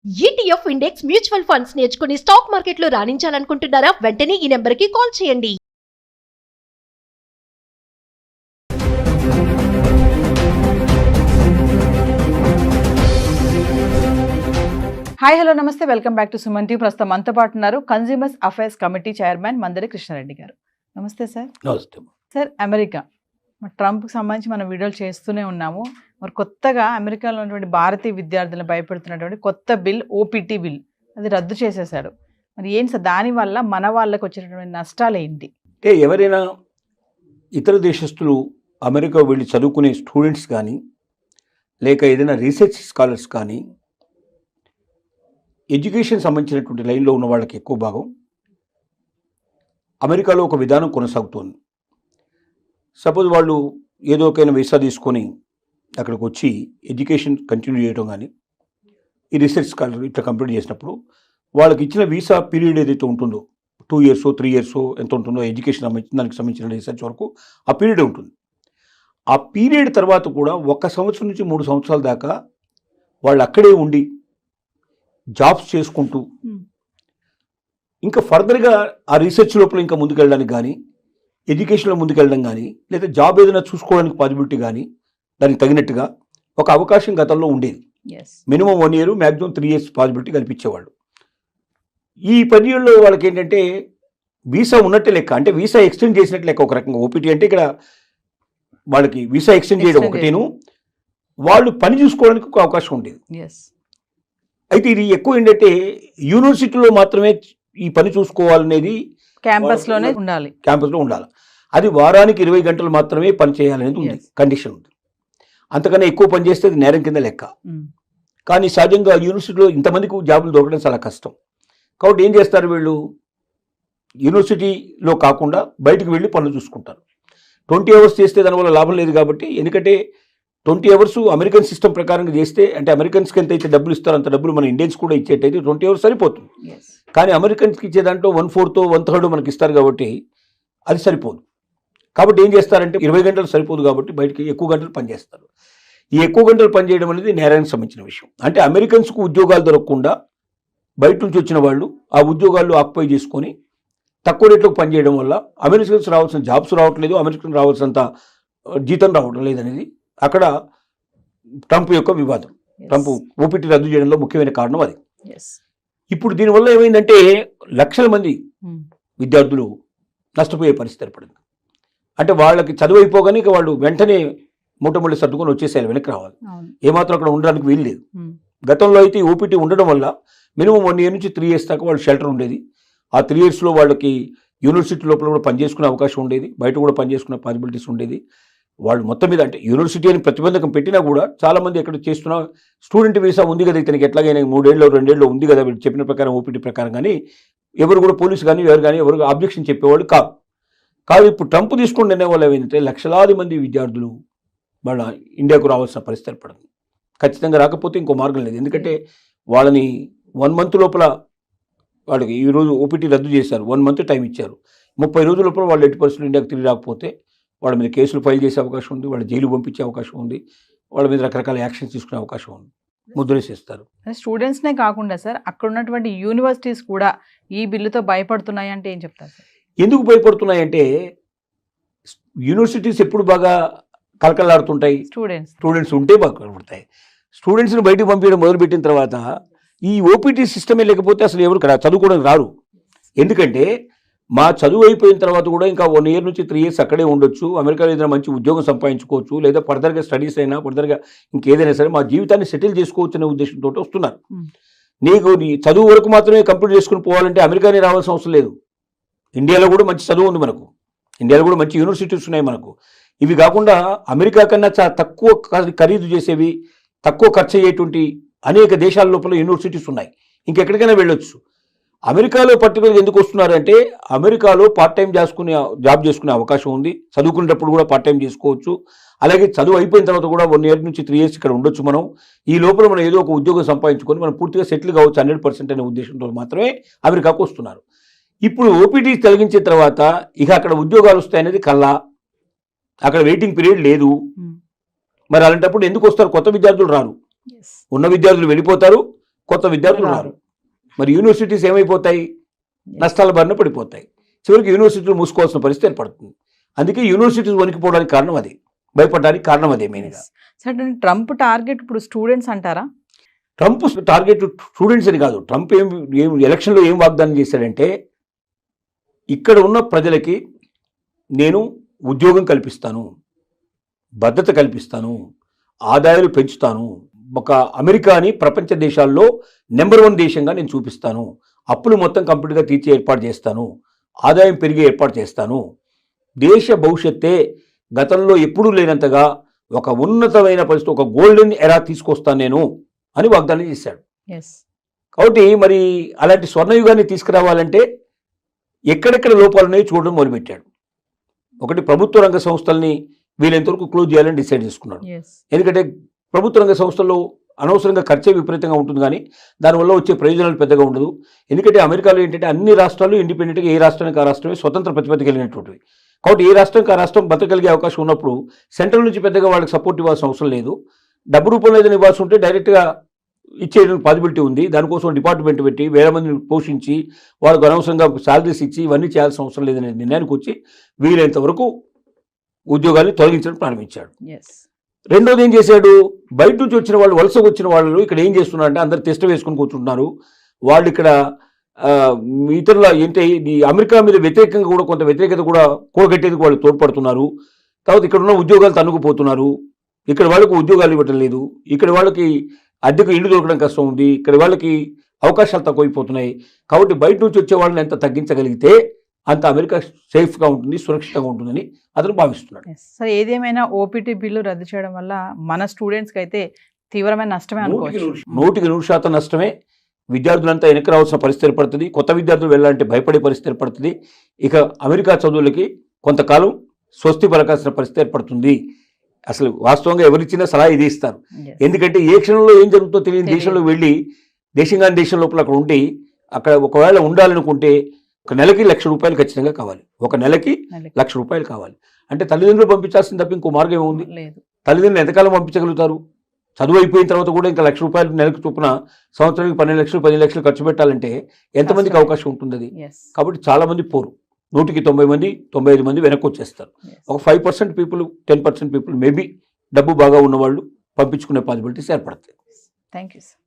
ETF index mutual funds నేర్చుకుని stock మార్కెట్లో రాణించాలనుకుంటున్నారా? వెంటనే ఈ నెంబర్కి కాల్ చేయండి. హాయ్ హలో నమస్తే, welcome back to Suman TV. ప్రస్తుతం మనతో పాటు ఉన్నారు consumers affairs committee chairman Mandari Krishnareddy గారు. నమస్తే సార్. నమస్తే. సార్, అమెరికా ట్రంప్కి సంబంధించి మనం వీడియోలు చేస్తూనే ఉన్నాము. మరి కొత్తగా అమెరికాలో ఉన్నటువంటి భారతీయ విద్యార్థులను భయపెడుతున్నటువంటి కొత్త బిల్, ఓపీటీ బిల్, అది రద్దు చేసేశాడు. మరి ఏంటి సార్, దానివల్ల మన వాళ్ళకి వచ్చినటువంటి నష్టాలు ఏంటి? అంటే ఎవరైనా ఇతర దేశస్తులు అమెరికా వెళ్ళి చదువుకునే స్టూడెంట్స్ కానీ, లేక ఏదైనా రీసెర్చ్ స్కాలర్స్ కానీ, ఎడ్యుకేషన్ సంబంధించినటువంటి లైన్లో ఉన్న వాళ్ళకి ఎక్కువ భాగం అమెరికాలో ఒక విధానం కొనసాగుతోంది. సపోజ్ వాళ్ళు ఏదో ఒకైనా వీసా తీసుకొని అక్కడికి వచ్చి ఎడ్యుకేషన్ కంటిన్యూ చేయడం కానీ, ఈ రీసెర్చ్ స్కాలర్ ఇట్లా కంప్లీట్ చేసినప్పుడు వాళ్ళకి ఇచ్చిన వీసా పీరియడ్ ఏదైతే ఉంటుందో 2 years 3 years ఎంత ఉంటుందో ఎడ్యుకేషన్ దానికి సంబంధించిన రీసెర్చ్ వరకు ఆ పీరియడ్ ఉంటుంది. ఆ పీరియడ్ తర్వాత కూడా 1 సంవత్సరం నుంచి 3 సంవత్సరాల దాకా వాళ్ళు అక్కడే ఉండి జాబ్స్ చేసుకుంటూ ఇంకా ఫర్దర్గా ఆ రీసెర్చ్ లోపల ఇంకా ముందుకెళ్ళడానికి కానీ, ఎడ్యుకేషన్లో ముందుకెళ్ళడం కానీ, లేదా జాబ్ ఏదైనా చూసుకోవడానికి పాసిబిలిటీ కానీ దానికి తగినట్టుగా ఒక అవకాశం గతంలో ఉండేది. Minimum 1 year, maximum 3 years possibility కల్పించేవాళ్ళు. ఈ పర్యాయంలో వాళ్ళకి ఏంటంటే వీసా ఉన్నట్టే లెక్క, అంటే వీసా ఎక్స్టెండ్ చేసినట్టు లెక్క. ఒక రకంగా ఓపీటీ అంటే ఇక్కడ వాళ్ళకి వీసా ఎక్స్టెండ్ చేయడం ఒకటేను, వాళ్ళు పని చూసుకోవడానికి ఒక అవకాశం ఉండేది. అయితే ఇది ఎక్కువ ఏంటంటే యూనివర్సిటీలో మాత్రమే ఈ పని చూసుకోవాలనేది, క్యాంపస్లోనే ఉండాలి, క్యాంపస్లో ఉండాలి. అది వారానికి 20 గంటలు మాత్రమే పని చేయాలనేది ఉంది, కండిషన్ ఉంది. అంతకన్నా ఎక్కువ పని చేస్తే అది నేరం కింద లెక్క. కానీ సహజంగా యూనివర్సిటీలో ఇంతమందికి జాబులు దొరకడం చాలా కష్టం. కాబట్టి ఏం చేస్తారు వీళ్ళు, యూనివర్సిటీలో కాకుండా బయటకు వెళ్ళి పనులు చూసుకుంటారు. 20 hours చేస్తే దానివల్ల లాభం లేదు కాబట్టి, ఎందుకంటే 20 hours అమెరికన్ సిస్టమ్ ప్రకారంగా చేస్తే, అంటే అమెరికన్స్కి ఎంత అయితే డబ్బులు ఇస్తారో అంత డబ్బులు మన ఇండియన్స్ కూడా ఇచ్చేటైతే 20 hours సరిపోతుంది. కానీ అమెరికన్స్కి ఇచ్చే దాంట్లో 1/4 1/3 మనకి ఇస్తారు కాబట్టి అది సరిపోదు. కాబట్టి ఏం చేస్తారంటే 20 గంటలు సరిపోదు కాబట్టి బయటకి ఎక్కువ గంటలు పనిచేస్తారు. ఈ ఎక్కువ గంటలు పనిచేయడం అనేది నేరానికి సంబంధించిన విషయం. అంటే అమెరికన్స్కు ఉద్యోగాలు దొరకకుండా బయట నుంచి వచ్చిన వాళ్ళు ఆ ఉద్యోగాలు ఆక్యుపై చేసుకొని తక్కువ రేట్లకు పనిచేయడం వల్ల అమెరికన్స్ రావాల్సిన జాబ్స్ రావట్లేదు, అమెరికన్ రావాల్సినంత జీతం రావడం లేదనేది అక్కడ ట్రంప్ యొక్క వివాదం. ట్రంప్ ఓపీటీ రద్దు చేయడంలో ముఖ్యమైన కారణం అది. ఇప్పుడు దీనివల్ల ఏమైందంటే లక్షల మంది విద్యార్థులు నష్టపోయే పరిస్థితి ఏర్పడింది. అంటే వాళ్ళకి చదువు అయిపోగానే ఇక వాళ్ళు వెంటనే మూటముళ్ళు సర్దుకొని వచ్చేసేయాలి, వెనక్కి రావాలి. ఏమాత్రం అక్కడ ఉండడానికి వీలు లేదు. గతంలో అయితే ఓపీటీ ఉండడం వల్ల మినిమం 1 year నుంచి 3 years దాకా వాళ్ళు షెల్టర్ ఉండేది. ఆ 3 yearsలో వాళ్ళకి యూనివర్సిటీ లోపల కూడా పనిచేసుకునే అవకాశం ఉండేది, బయట కూడా పనిచేసుకునే పాసిబిలిటీస్ ఉండేది. వాళ్ళు మొత్తం మీద అంటే యూనివర్సిటీ అని ప్రతిబంధకం పెట్టినా కూడా చాలామంది ఎక్కడ చేస్తున్నా స్టూడెంట్ వీసా ఉంది కదా ఇతనికి, ఎట్లాగైనా 3 ఏళ్ళు 2 ఏళ్ళు ఉంది కదా వీళ్ళు చెప్పిన ప్రకారం ఓపీటీ ప్రకారం, కానీ ఎవరు కూడా పోలీసు కానీ ఎవరు ఆబ్జెక్షన్ చెప్పేవాళ్ళు కాదు. ఇప్పుడు ట్రంప్ తీసుకుని నిర్ణయం వల్ల ఏమైందంటే లక్షలాది మంది విద్యార్థులు వాళ్ళ ఇండియాకు రావాల్సిన పరిస్థితి ఏర్పడింది. ఖచ్చితంగా రాకపోతే ఇంకో మార్గం లేదు. ఎందుకంటే వాళ్ళని 1 month లోపల వాళ్ళకి ఈరోజు ఓపీటీ రద్దు చేశారు, 1 month టైం ఇచ్చారు. 30 రోజుల లోపల వాళ్ళు 80% ఇండియాకు తిరిగి రాకపోతే వాళ్ళ మీద కేసులు ఫైల్ చేసే అవకాశం ఉంది, వాళ్ళ జైలు పంపించే అవకాశం ఉంది, వాళ్ళ మీద రకరకాల యాక్షన్స్ తీసుకునే అవకాశం ఉంది, ముద్రేసేస్తారు. స్టూడెంట్స్నే కాకుండా సార్, అక్కడ ఉన్నటువంటి యూనివర్సిటీస్ కూడా ఈ బిల్లుతో భయపడుతున్నాయి అంటే ఏం చెప్తారు సార్? ఎందుకు భయపడుతున్నాయంటే యూనివర్సిటీస్ ఎప్పుడు బాగా కలకలాడుతుంటాయి, స్టూడెంట్స్ ఉంటే బాగా కలపడతాయి. స్టూడెంట్స్ని బయటకు పంపించడం మొదలుపెట్టిన తర్వాత ఈ ఓపీటీ సిస్టమే లేకపోతే అసలు ఎవరు చదువుకోవడానికి రారు. ఎందుకంటే మా చదువు అయిపోయిన తర్వాత కూడా ఇంకా 1 year నుంచి 3 years అక్కడే ఉండొచ్చు, అమెరికాలో ఏదైనా మంచి ఉద్యోగం సంపాదించుకోవచ్చు, లేదా ఫర్దర్గా స్టడీస్ అయినా ఫర్దర్గా ఇంకేదైనా సరే మా జీవితాన్ని సెటిల్ చేసుకోవచ్చు అనే ఉద్దేశంతో వస్తున్నారు. నీకు నీ చదువు వరకు మాత్రమే కంప్లీట్ చేసుకుని పోవాలంటే అమెరికానే రావాల్సిన అవసరం లేదు. ఇండియాలో కూడా మంచి చదువు ఉంది మనకు, ఇండియాలో కూడా మంచి యూనివర్సిటీస్ ఉన్నాయి మనకు. ఇవి కాకుండా అమెరికా కన్నా చాలా తక్కువ ఖరీదు చేసేవి, తక్కువ ఖర్చు అయ్యేటువంటి అనేక దేశాల లోపల యూనివర్సిటీస్ ఉన్నాయి, ఇంకెక్కడికైనా వెళ్ళొచ్చు. అమెరికాలో పర్టికులర్గా ఎందుకు వస్తున్నారంటే అమెరికాలో పార్ట్ టైం జాబ్ చేసుకునే అవకాశం ఉంది, చదువుకునేటప్పుడు కూడా పార్ట్ టైం చేసుకోవచ్చు. అలాగే చదువు అయిపోయిన తర్వాత కూడా 1 year నుంచి 3 years ఇక్కడ ఉండొచ్చు. మనం ఈ లోపల మనం ఏదో ఒక ఉద్యోగం సంపాదించుకొని మనం పూర్తిగా సెటిల్ కావచ్చు 100% అనే ఉద్దేశంతో మాత్రమే అమెరికాకు వస్తున్నారు. ఇప్పుడు ఓపీటీ తొలగించిన తర్వాత ఇక అక్కడ ఉద్యోగాలు వస్తాయనేది కల్లా, అక్కడ వెయిటింగ్ పీరియడ్ లేదు. మరి అలాంటప్పుడు ఎందుకు వస్తారు? కొత్త విద్యార్థులు రారు, ఉన్న విద్యార్థులు వెళ్ళిపోతారు. కొత్త విద్యార్థులు రారు. మరి యూనివర్సిటీస్ ఏమైపోతాయి? నష్టాల బారిన పడిపోతాయి. చివరికి యూనివర్సిటీలు మూసుకోవాల్సిన పరిస్థితి ఏర్పడుతుంది. అందుకే యూనివర్సిటీస్ వణికిపోవడానికి కారణం అది, భయపడడానికి కారణం అదే మెయిన్గా. సరే, ట్రంప్ టార్గెట్ ఇప్పుడు స్టూడెంట్స్ అంటారా? ట్రంప్ టార్గెట్ స్టూడెంట్స్ అని కాదు. ట్రంప్ ఏం ఎలక్షన్లో ఏం వాగ్దానం చేశాడంటే, ఇక్కడ ఉన్న ప్రజలకి నేను ఉద్యోగం కల్పిస్తాను, భద్రత కల్పిస్తాను, ఆదాయాలు పెంచుతాను, ఒక అమెరికాని ప్రపంచ దేశాల్లో నెంబర్ 1 దేశంగా నేను చూపిస్తాను, అప్పులు మొత్తం కంప్లీట్గా తీర్చి ఏర్పాటు చేస్తాను, ఆదాయం పెరిగే ఏర్పాటు చేస్తాను, దేశ భవిష్యత్తే గతంలో ఎప్పుడూ లేనంతగా ఒక ఉన్నతమైన పరిస్థితి, ఒక గోల్డెన్ ఎరా తీసుకొస్తాను నేను అని వాగ్దానం చేశాడు. కాబట్టి మరి అలాంటి స్వర్ణయుగాన్ని తీసుకురావాలంటే ఎక్కడెక్కడ లోపాలు ఉన్నాయో చూడడం మొదలుపెట్టాడు. ఒకటి, ప్రభుత్వ రంగ సంస్థల్ని వీలైనంతవరకు క్లోజ్ చేయాలని డిసైడ్ చేసుకున్నాడు. ఎందుకంటే ప్రభుత్వ రంగ సంస్థల్లో అనవసరంగా ఖర్చే విపరీతంగా ఉంటుంది, కానీ దానివల్ల వచ్చే ప్రయోజనాలు పెద్దగా ఉండదు. ఎందుకంటే అమెరికాలో ఏంటంటే అన్ని రాష్ట్రాలు ఇండిపెండెంట్గా ఏ రాష్ట్రానికి ఆ రాష్ట్రమే స్వతంత్ర ప్రతిపత్తి కలిగినటువంటివి. కాబట్టి ఏ రాష్ట్రానికి ఆ రాష్ట్రం బతకగలిగే అవకాశం ఉన్నప్పుడు సెంట్రల్ నుంచి పెద్దగా వాళ్ళకి సపోర్ట్ ఇవ్వాల్సిన అవసరం లేదు. డబ్బు రూపంలో ఏదైనా ఇవ్వాల్సి ఉంటే డైరెక్ట్గా ఇచ్చేయడానికి పాసిబిలిటీ ఉంది. దానికోసం డిపార్ట్మెంట్ పెట్టి వేల మందిని పోషించి వాళ్ళకు అనవసరంగా శాలరీస్ ఇచ్చి ఇవన్నీ చేయాల్సిన అవసరం లేదనే నిర్ణయానికి వచ్చి వీలైనంత వరకు ఉద్యోగాన్ని తొలగించడం ప్రారంభించాడు. రెండోది ఏం చేశాడు, బయట నుంచి వచ్చిన వాళ్ళు, వలస వచ్చిన వాళ్ళు ఇక్కడ ఏం చేస్తున్నారంటే అందరు టెస్ట్ వేసుకుని కూర్చుంటున్నారు. వాళ్ళు ఇక్కడ ఇతరుల ఏంటే ఈ అమెరికా మీద వ్యతిరేకంగా కూడా కొంత వ్యతిరేకత కూడా కూడగట్టేందుకు వాళ్ళు తోడ్పడుతున్నారు. తర్వాత ఇక్కడ ఉన్న ఉద్యోగాలు తన్నుకుపోతున్నారు. ఇక్కడ వాళ్ళకు ఉద్యోగాలు ఇవ్వటం లేదు. ఇక్కడ వాళ్ళకి అద్దెకు ఇల్లు దొరకడం కష్టం ఉంది. ఇక్కడ వాళ్ళకి అవకాశాలు తక్కువైపోతున్నాయి. కాబట్టి బయట నుంచి వచ్చే వాళ్ళని ఎంత తగ్గించగలిగితే అంత అమెరికా సేఫ్గా ఉంటుంది, సురక్షితంగా ఉంటుందని అతను భావిస్తున్నాడు. సరే, ఏదేమైనా ఓపీటీ బిల్లు రద్దు చేయడం వల్ల మన స్టూడెంట్స్కి అయితే తీవ్రమైన నష్టమే అనుకోవచ్చు. 100% నష్టమే. విద్యార్థులంతా వెనక్కి రావాల్సిన పరిస్థితి ఏర్పడుతుంది. కొత్త విద్యార్థులు వెళ్ళాలంటే భయపడే పరిస్థితి ఏర్పడుతుంది. ఇక అమెరికా చదువులకి కొంతకాలం స్వస్తి పలకాల్సిన పరిస్థితి ఏర్పడుతుంది. అసలు వాస్తవంగా ఎవరిచ్చినా సలహా ఇది ఇస్తారు. ఎందుకంటే ఏ క్షణంలో ఏం జరుగుతుందో తెలియని దేశంలో వెళ్ళి దేశంగాని దేశం లోపల అక్కడ ఉండి అక్కడ ఒకవేళ ఉండాలనుకుంటే ఒక నెలకి ₹1,00,000 ఖచ్చితంగా కావాలి. ఒక నెలకి ₹1,00,000 కావాలి. అంటే తల్లిదండ్రులు పంపించాల్సింది తప్ప ఇంకో మార్గం ఏముంది? తల్లిదండ్రులు ఎంతకాలం పంపించగలుగుతారు? చదువు అయిపోయిన తర్వాత కూడా ఇంకా ₹1,00,000 నెలకు చొప్పున సంవత్సరానికి 12 లక్షలు 10 లక్షలు ఖర్చు పెట్టాలంటే ఎంతమందికి అవకాశం ఉంటుంది అది? కాబట్టి చాలా మంది పోరు. 100కి 90 మంది 95 మంది వెనక్కి వచ్చేస్తారు. ఒక 5% పీపుల్ 10% పీపుల్ మేబీ డబ్బు బాగా ఉన్నవాళ్ళు పంపించుకునే పాసిబిలిటీస్ ఏర్పడతాయి. Thank you sir.